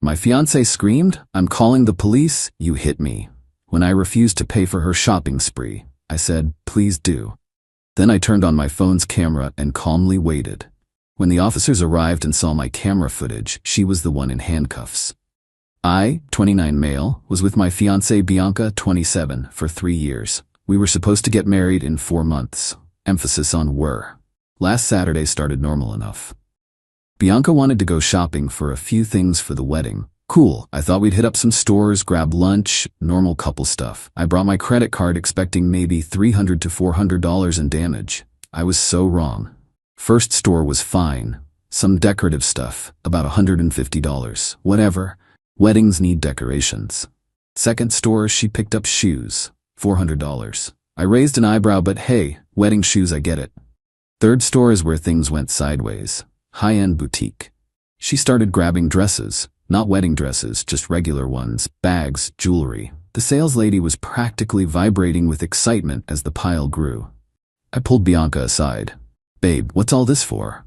My fiancée screamed, "I'm calling the police, you hit me." When I refused to pay for her shopping spree, I said, "Please do." Then I turned on my phone's camera and calmly waited. When the officers arrived and saw my camera footage, she was the one in handcuffs. I, 29 male, was with my fiancée Bianca, 27, for 3 years. We were supposed to get married in 4 months. Emphasis on were. Last Saturday started normal enough. Bianca wanted to go shopping for a few things for the wedding. Cool, I thought we'd hit up some stores, grab lunch, normal couple stuff. I brought my credit card expecting maybe $300 to $400 in damage. I was so wrong. First store was fine. Some decorative stuff, about $150. Whatever. Weddings need decorations. Second store, she picked up shoes. $400. I raised an eyebrow, but hey, wedding shoes, I get it. Third store is where things went sideways. High-end boutique. She started grabbing dresses. Not wedding dresses, just regular ones, bags, jewelry. The sales lady was practically vibrating with excitement as the pile grew. I pulled Bianca aside. "Babe, what's all this for?"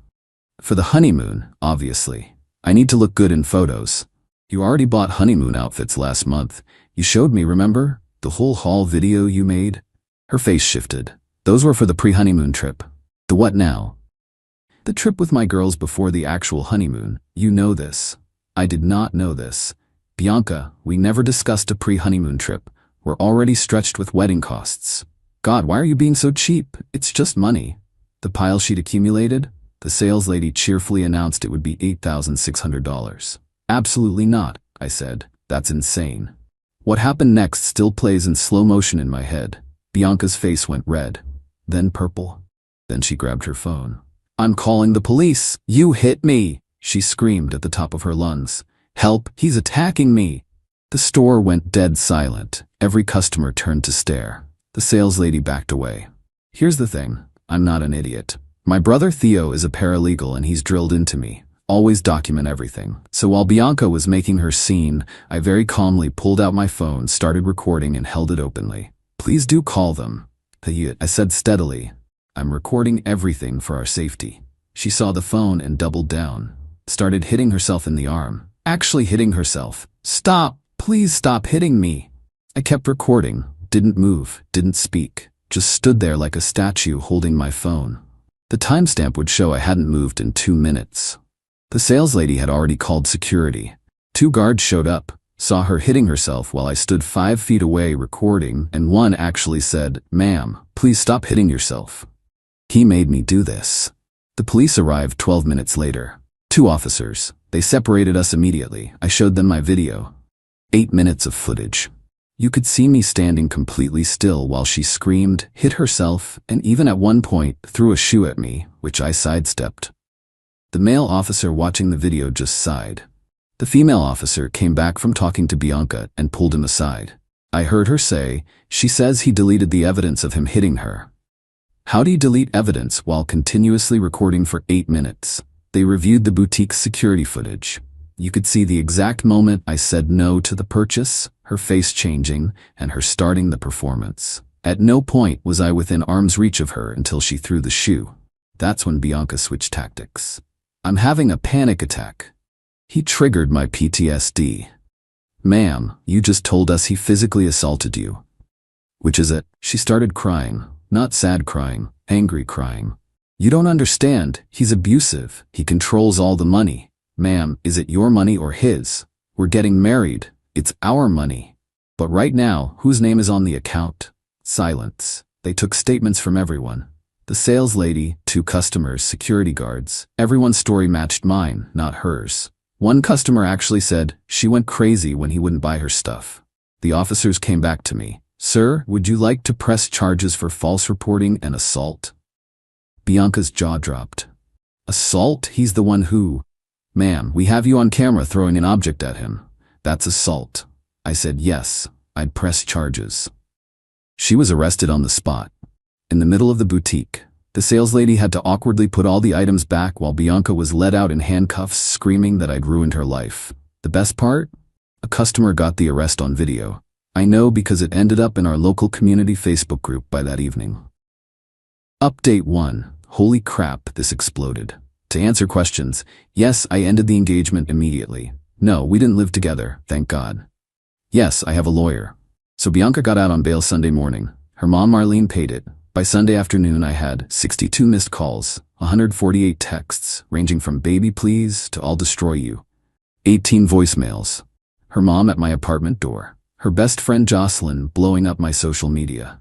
"For the honeymoon, obviously. I need to look good in photos." "You already bought honeymoon outfits last month. You showed me, remember? The whole haul video you made?" Her face shifted. "Those were for the pre-honeymoon trip." "The what now?" "The trip with my girls before the actual honeymoon. You know this." I did not know this. "Bianca, we never discussed a pre-honeymoon trip. We're already stretched with wedding costs." "God, why are you being so cheap? It's just money." The pile she'd accumulated? The sales lady cheerfully announced it would be $8,600. "Absolutely not," I said. "That's insane." What happened next still plays in slow motion in my head. Bianca's face went red, then purple. Then she grabbed her phone. "I'm calling the police. You hit me," she screamed at the top of her lungs. "Help, he's attacking me." The store went dead silent. Every customer turned to stare. The sales lady backed away. Here's the thing. I'm not an idiot. My brother Theo is a paralegal and he's drilled into me. Always document everything. So while Bianca was making her scene, I very calmly pulled out my phone, started recording and held it openly. "Please do call them." I said steadily. "I'm recording everything for our safety." She saw the phone and doubled down. Started hitting herself in the arm. Actually hitting herself. "Stop! Please stop hitting me." I kept recording. Didn't move. Didn't speak. Just stood there like a statue holding my phone. The timestamp would show I hadn't moved in 2 minutes. The sales lady had already called security. 2 guards showed up, saw her hitting herself while I stood 5 feet away recording, and one actually said, "Ma'am, please stop hitting yourself." He made me do this. The police arrived 12 minutes later. 2 officers. They separated us immediately. I showed them my video. 8 minutes of footage. You could see me standing completely still while she screamed, hit herself, and even at one point threw a shoe at me, which I sidestepped. The male officer watching the video just sighed. The female officer came back from talking to Bianca and pulled him aside. I heard her say, "She says he deleted the evidence of him hitting her." How do you delete evidence while continuously recording for 8 minutes? They reviewed the boutique's security footage. You could see the exact moment I said no to the purchase, her face changing, and her starting the performance. At no point was I within arm's reach of her until she threw the shoe. That's when Bianca switched tactics. "I'm having a panic attack." He triggered my PTSD. "Ma'am, you just told us he physically assaulted you." "Which is it?" She started crying. Not sad crying, angry crying. "You don't understand. He's abusive. He controls all the money." "Ma'am, is it your money or his? We're getting married. It's our money." "But right now, whose name is on the account?" Silence. They took statements from everyone. The sales lady, 2 customers, security guards. Everyone's story matched mine, not hers. One customer actually said she went crazy when he wouldn't buy her stuff. The officers came back to me. "Sir, would you like to press charges for false reporting and assault?" Bianca's jaw dropped. "Assault? He's the one who—" "Ma'am, we have you on camera throwing an object at him. That's assault." I said yes, I'd press charges. She was arrested on the spot. In the middle of the boutique, the sales lady had to awkwardly put all the items back while Bianca was led out in handcuffs screaming that I'd ruined her life. The best part? A customer got the arrest on video. I know because it ended up in our local community Facebook group by that evening. Update 1. Holy crap, this exploded. To answer questions, yes, I ended the engagement immediately. No, we didn't live together, thank God. Yes, I have a lawyer. So Bianca got out on bail Sunday morning. Her mom Marlene paid it. By Sunday afternoon I had 62 missed calls, 148 texts, ranging from baby please to I'll destroy you. 18 voicemails. Her mom at my apartment door. Her best friend Jocelyn blowing up my social media.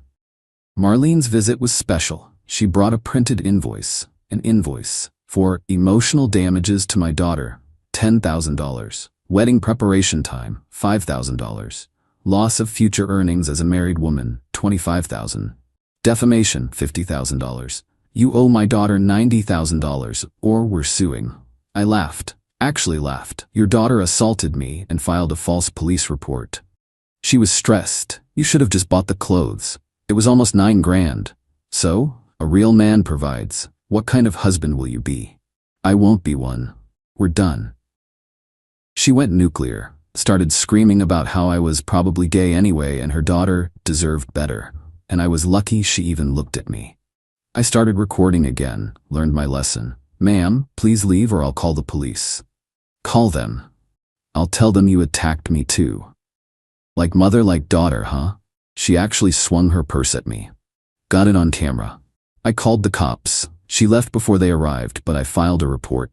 Marlene's visit was special. She brought a printed invoice. An invoice for emotional damages to my daughter, $10,000. Wedding preparation time, $5,000. Loss of future earnings as a married woman, $25,000. Defamation, $50,000. You owe my daughter $90,000 or we're suing. I laughed. Actually laughed. Your daughter assaulted me and filed a false police report. She was stressed. You should have just bought the clothes. It was almost $9 grand. So, a real man provides. What kind of husband will you be? I won't be one. We're done. She went nuclear, started screaming about how I was probably gay anyway and her daughter deserved better, and I was lucky she even looked at me. I started recording again, learned my lesson. Ma'am, please leave or I'll call the police. Call them. I'll tell them you attacked me too. Like mother, like daughter, huh? She actually swung her purse at me. Got it on camera. I called the cops. She left before they arrived, but I filed a report.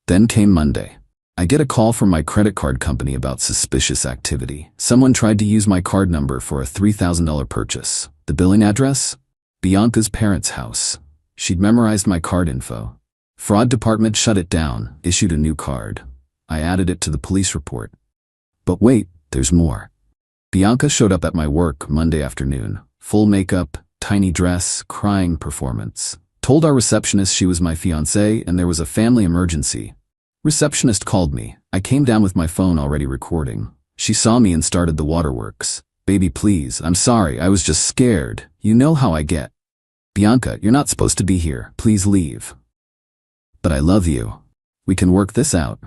Then came Monday. I get a call from my credit card company about suspicious activity. Someone tried to use my card number for a $3,000 purchase. The billing address? Bianca's parents' house. She'd memorized my card info. Fraud department shut it down, issued a new card. I added it to the police report. But wait, there's more. Bianca showed up at my work Monday afternoon. Full makeup, tiny dress, crying performance. Told our receptionist she was my fiancée and there was a family emergency. Receptionist called me. I came down with my phone already recording. She saw me and started the waterworks. Baby, please, I'm sorry, I was just scared. You know how I get. Bianca, you're not supposed to be here. Please leave. But I love you. We can work this out.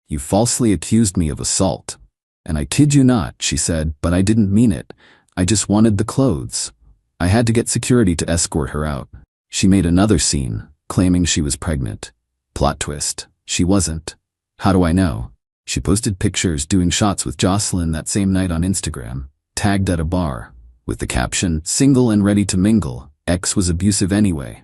You falsely accused me of assault. And I kid you not, she said, but I didn't mean it. I just wanted the clothes. I had to get security to escort her out. She made another scene, claiming she was pregnant. Plot twist. She wasn't. How do I know? She posted pictures doing shots with Jocelyn that same night on Instagram, tagged at a bar, with the caption, single and ready to mingle, ex was abusive anyway.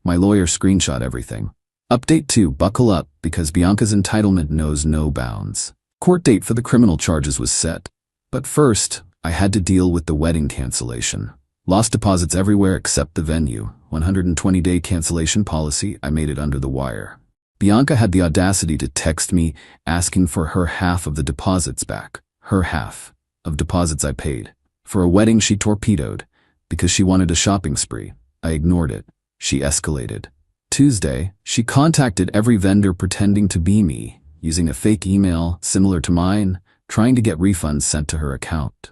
My lawyer screenshot everything. Update 2, buckle up, because Bianca's entitlement knows no bounds. Court date for the criminal charges was set. But first, I had to deal with the wedding cancellation. Lost deposits everywhere except the venue. 120-day cancellation policy, I made it under the wire. Bianca had the audacity to text me asking for her half of the deposits back. Her half of deposits I paid. For a wedding she torpedoed because she wanted a shopping spree. I ignored it. She escalated. Tuesday, she contacted every vendor pretending to be me, using a fake email similar to mine, trying to get refunds sent to her account.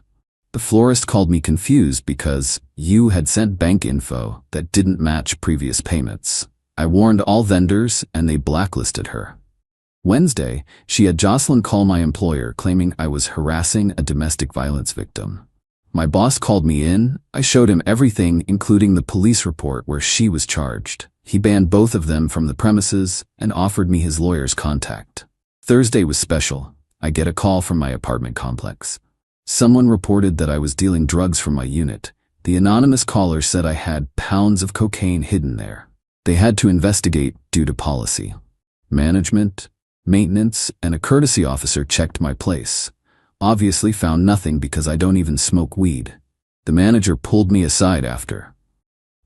The florist called me confused because you had sent bank info that didn't match previous payments. I warned all vendors and they blacklisted her. Wednesday, she had Jocelyn call my employer claiming I was harassing a domestic violence victim. My boss called me in. I showed him everything, including the police report where she was charged. He banned both of them from the premises and offered me his lawyer's contact. Thursday was special. I get a call from my apartment complex. Someone reported that I was dealing drugs from my unit. The anonymous caller said I had pounds of cocaine hidden there. They had to investigate due to policy. Management, maintenance, and a courtesy officer checked my place. Obviously found nothing because I don't even smoke weed. The manager pulled me aside after.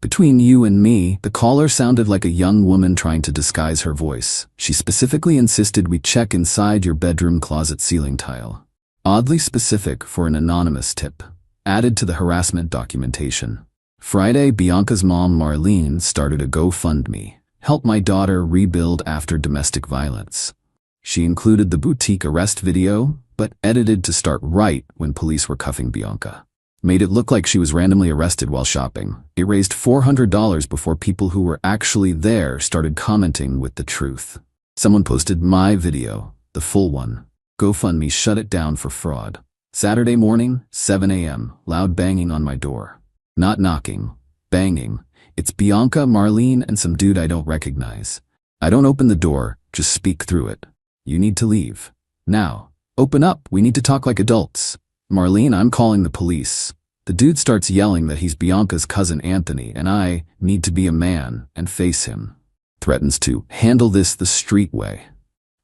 Between you and me, the caller sounded like a young woman trying to disguise her voice. She specifically insisted we check inside your bedroom closet ceiling tile. Oddly specific for an anonymous tip. Added to the harassment documentation. Friday, Bianca's mom Marlene started a GoFundMe. Help my daughter rebuild after domestic violence. She included the boutique arrest video, but edited to start right when police were cuffing Bianca. Made it look like she was randomly arrested while shopping. It raised $400 before people who were actually there started commenting with the truth. Someone posted my video, the full one. GoFundMe shut it down for fraud. Saturday morning, 7 a.m., loud banging on my door. Not knocking, banging. It's Bianca, Marlene, and some dude I don't recognize. I don't open the door, just speak through it. You need to leave. Now. Open up, we need to talk like adults. Marlene, I'm calling the police. The dude starts yelling that he's Bianca's cousin Anthony and I need to be a man and face him. Threatens to handle this the street way.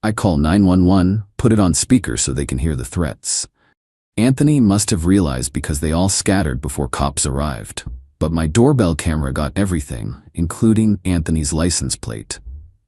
I call 911, put it on speaker so they can hear the threats. Anthony must have realized because they all scattered before cops arrived. But my doorbell camera got everything, including Anthony's license plate.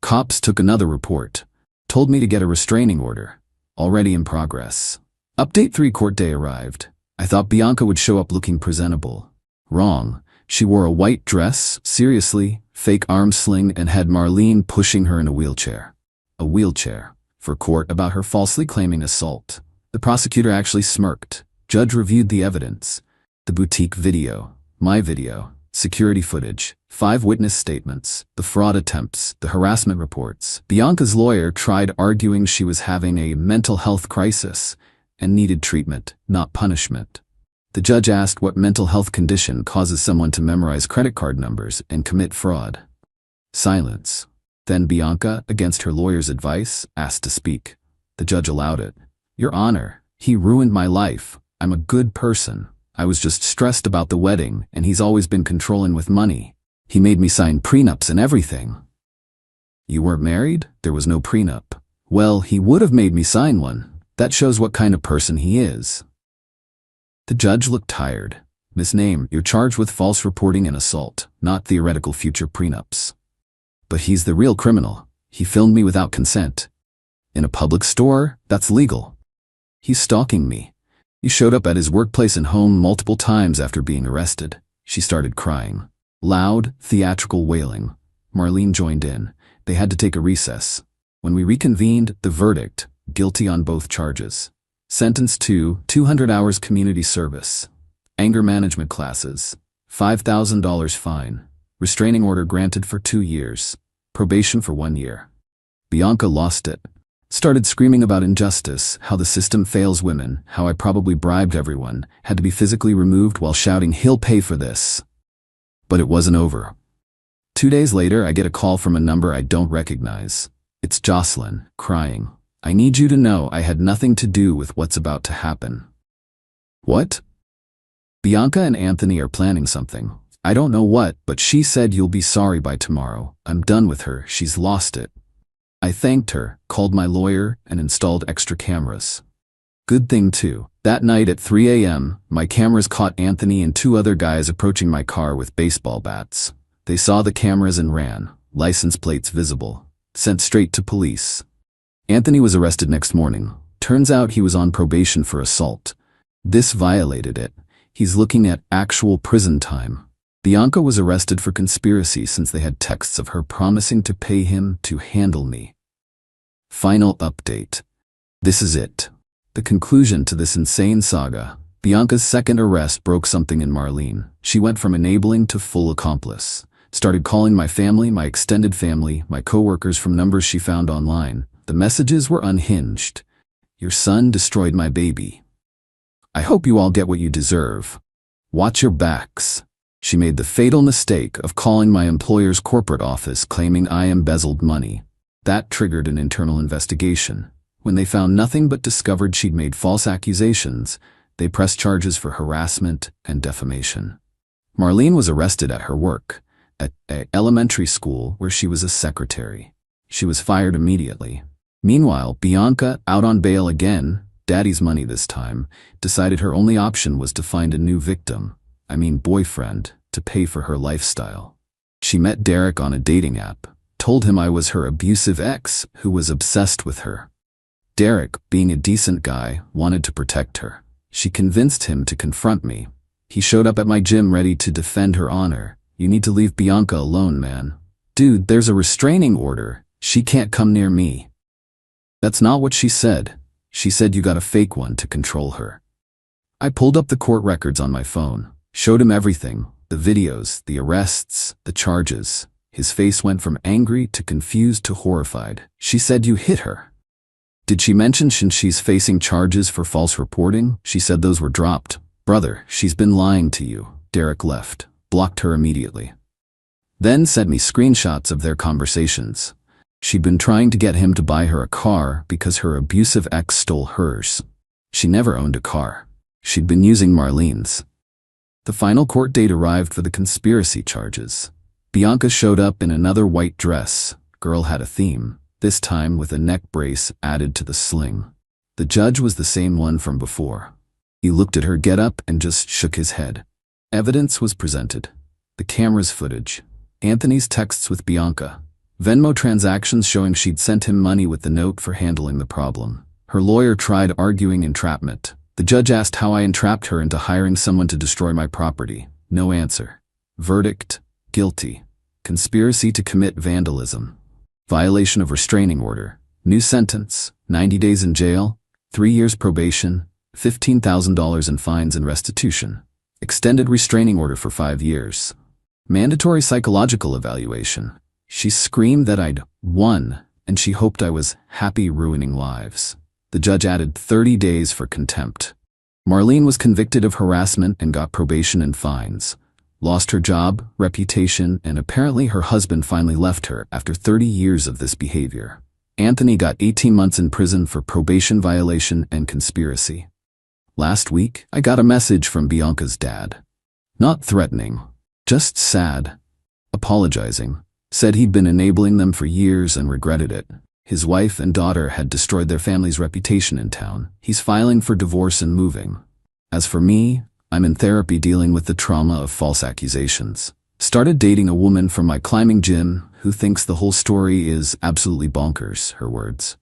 Cops took another report. Told me to get a restraining order. Already in progress. Update 3 court day arrived. I thought Bianca would show up looking presentable. Wrong. She wore a white dress, seriously, fake arm sling, and had Marlene pushing her in a wheelchair. A wheelchair. For court about her falsely claiming assault. The prosecutor actually smirked. Judge reviewed the evidence. The boutique video. My video. Security footage. 5 witness statements. The fraud attempts. The harassment reports. Bianca's lawyer tried arguing she was having a mental health crisis and needed treatment, not punishment. The judge asked what mental health condition causes someone to memorize credit card numbers and commit fraud. Silence. Then Bianca, against her lawyer's advice, asked to speak. The judge allowed it. Your Honor, he ruined my life. I'm a good person. I was just stressed about the wedding, and he's always been controlling with money. He made me sign prenups and everything. You weren't married? There was no prenup. Well, he would have made me sign one. That shows what kind of person he is. The judge looked tired. Miss Name, you're charged with false reporting and assault, not theoretical future prenups. But he's the real criminal. He filmed me without consent. In a public store, that's legal. He's stalking me. He showed up at his workplace and home multiple times after being arrested. She started crying. Loud, theatrical wailing. Marlene joined in. They had to take a recess. When we reconvened, the verdict, guilty on both charges. Sentenced to 200 hours community service. Anger management classes. $5,000 fine. Restraining order granted for 2 years. Probation for 1 year. Bianca lost it. Started screaming about injustice, how the system fails women, how I probably bribed everyone, had to be physically removed while shouting, "He'll pay for this." But it wasn't over. 2 days later, I get a call from a number I don't recognize. It's Jocelyn, crying. I need you to know I had nothing to do with what's about to happen. What? Bianca and Anthony are planning something. I don't know what, but she said you'll be sorry by tomorrow. I'm done with her, she's lost it. I thanked her, called my lawyer, and installed extra cameras. Good thing too. That night at 3 a.m., my cameras caught Anthony and 2 other guys approaching my car with baseball bats. They saw the cameras and ran, license plates visible, sent straight to police. Anthony was arrested next morning. Turns out he was on probation for assault. This violated it. He's looking at actual prison time. Bianca was arrested for conspiracy since they had texts of her promising to pay him to handle me. Final update. This is it. The conclusion to this insane saga. Bianca's second arrest broke something in Marlene. She went from enabling to full accomplice. Started calling my family, my extended family, my coworkers from numbers she found online. The messages were unhinged. Your son destroyed my baby. I hope you all get what you deserve. Watch your backs. She made the fatal mistake of calling my employer's corporate office claiming I embezzled money. That triggered an internal investigation. When they found nothing but discovered she'd made false accusations, they pressed charges for harassment and defamation. Marlene was arrested at her work, at an elementary school where she was a secretary. She was fired immediately. Meanwhile, Bianca, out on bail again, daddy's money this time, decided her only option was to find a new victim, boyfriend, to pay for her lifestyle. She met Derek on a dating app, told him I was her abusive ex who was obsessed with her. Derek, being a decent guy, wanted to protect her. She convinced him to confront me. He showed up at my gym ready to defend her honor. You need to leave Bianca alone, man. Dude, there's a restraining order. She can't come near me. That's not what she said. She said you got a fake one to control her. I pulled up the court records on my phone, showed him everything, the videos, the arrests, the charges. His face went from angry to confused to horrified. She said you hit her. Did she mention she's facing charges for false reporting? She said those were dropped. Brother, she's been lying to you. Derek left, blocked her immediately. Then sent me screenshots of their conversations. She'd been trying to get him to buy her a car because her abusive ex stole hers. She never owned a car. She'd been using Marlene's. The final court date arrived for the conspiracy charges. Bianca showed up in another white dress. Girl had a theme, this time with a neck brace added to the sling. The judge was the same one from before. He looked at her getup and just shook his head. Evidence was presented. The camera's footage. Anthony's texts with Bianca. Venmo transactions showing she'd sent him money with the note for handling the problem. Her lawyer tried arguing entrapment. The judge asked how I entrapped her into hiring someone to destroy my property. No answer. Verdict: guilty. Conspiracy to commit vandalism. Violation of restraining order. New sentence: 90 days in jail, 3 years probation, $15,000 in fines and restitution. Extended restraining order for 5 years. Mandatory psychological evaluation. She screamed that I'd won, and she hoped I was happy ruining lives. The judge added 30 days for contempt. Marlene was convicted of harassment and got probation and fines. Lost her job, reputation, and apparently her husband finally left her after 30 years of this behavior. Anthony got 18 months in prison for probation violation and conspiracy. Last week, I got a message from Bianca's dad. Not threatening, just sad. Apologizing. Said he'd been enabling them for years and regretted it. His wife and daughter had destroyed their family's reputation in town. He's filing for divorce and moving. As for me, I'm in therapy dealing with the trauma of false accusations. Started dating a woman from my climbing gym who thinks the whole story is absolutely bonkers, her words.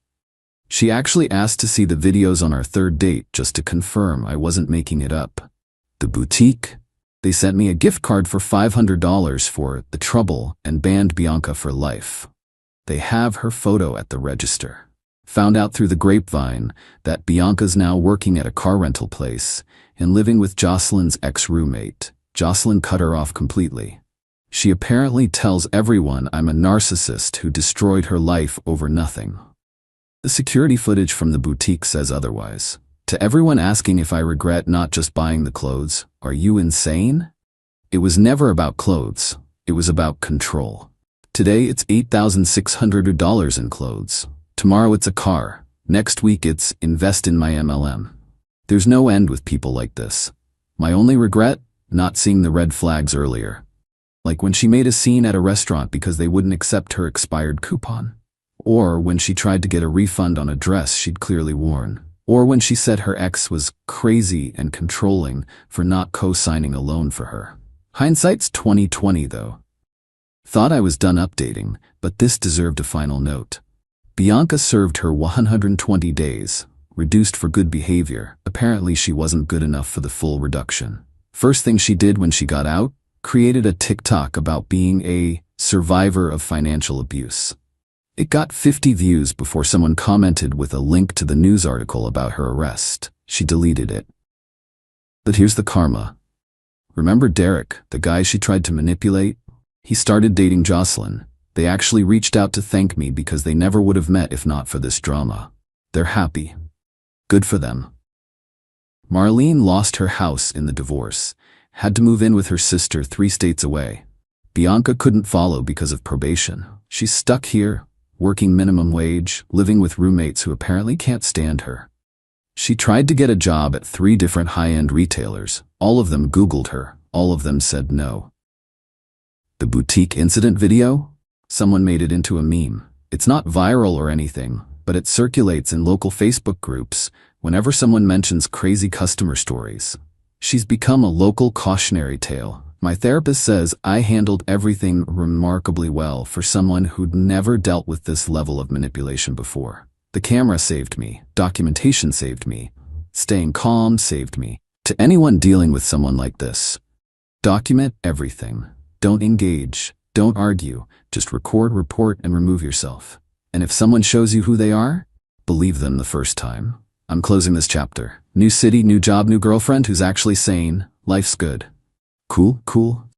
She actually asked to see the videos on our third date just to confirm I wasn't making it up. The boutique? They sent me a gift card for $500 for the trouble and banned Bianca for life. They have her photo at the register. Found out through the grapevine that Bianca's now working at a car rental place and living with Jocelyn's ex-roommate. Jocelyn cut her off completely. She apparently tells everyone I'm a narcissist who destroyed her life over nothing. The security footage from the boutique says otherwise. To everyone asking if I regret not just buying the clothes, are you insane? It was never about clothes. It was about control. Today it's $8,600 in clothes. Tomorrow it's a car. Next week it's invest in my MLM. There's no end with people like this. My only regret? Not seeing the red flags earlier. Like when she made a scene at a restaurant because they wouldn't accept her expired coupon. Or when she tried to get a refund on a dress she'd clearly worn. Or when she said her ex was crazy and controlling for not co-signing a loan for her. Hindsight's 20/20 though. Thought I was done updating, but this deserved a final note. Bianca served her 120 days, reduced for good behavior. Apparently she wasn't good enough for the full reduction. First thing she did when she got out, created a TikTok about being a survivor of financial abuse. It got 50 views before someone commented with a link to the news article about her arrest. She deleted it. But here's the karma. Remember Derek, the guy she tried to manipulate? He started dating Jocelyn. They actually reached out to thank me because they never would have met if not for this drama. They're happy. Good for them. Marlene lost her house in the divorce, had to move in with her sister 3 states away. Bianca couldn't follow because of probation. She's stuck here, working minimum wage, living with roommates who apparently can't stand her. She tried to get a job at 3 different high-end retailers. All of them Googled her. All of them said no. The boutique incident video? Someone made it into a meme. It's not viral or anything, but it circulates in local Facebook groups whenever someone mentions crazy customer stories. She's become a local cautionary tale. My therapist says I handled everything remarkably well for someone who'd never dealt with this level of manipulation before. The camera saved me. Documentation saved me. Staying calm saved me. To anyone dealing with someone like this, document everything. Don't engage. Don't argue. Just record, report, and remove yourself. And if someone shows you who they are, believe them the first time. I'm closing this chapter. New city, new job, new girlfriend who's actually sane. Life's good. Cool, cool.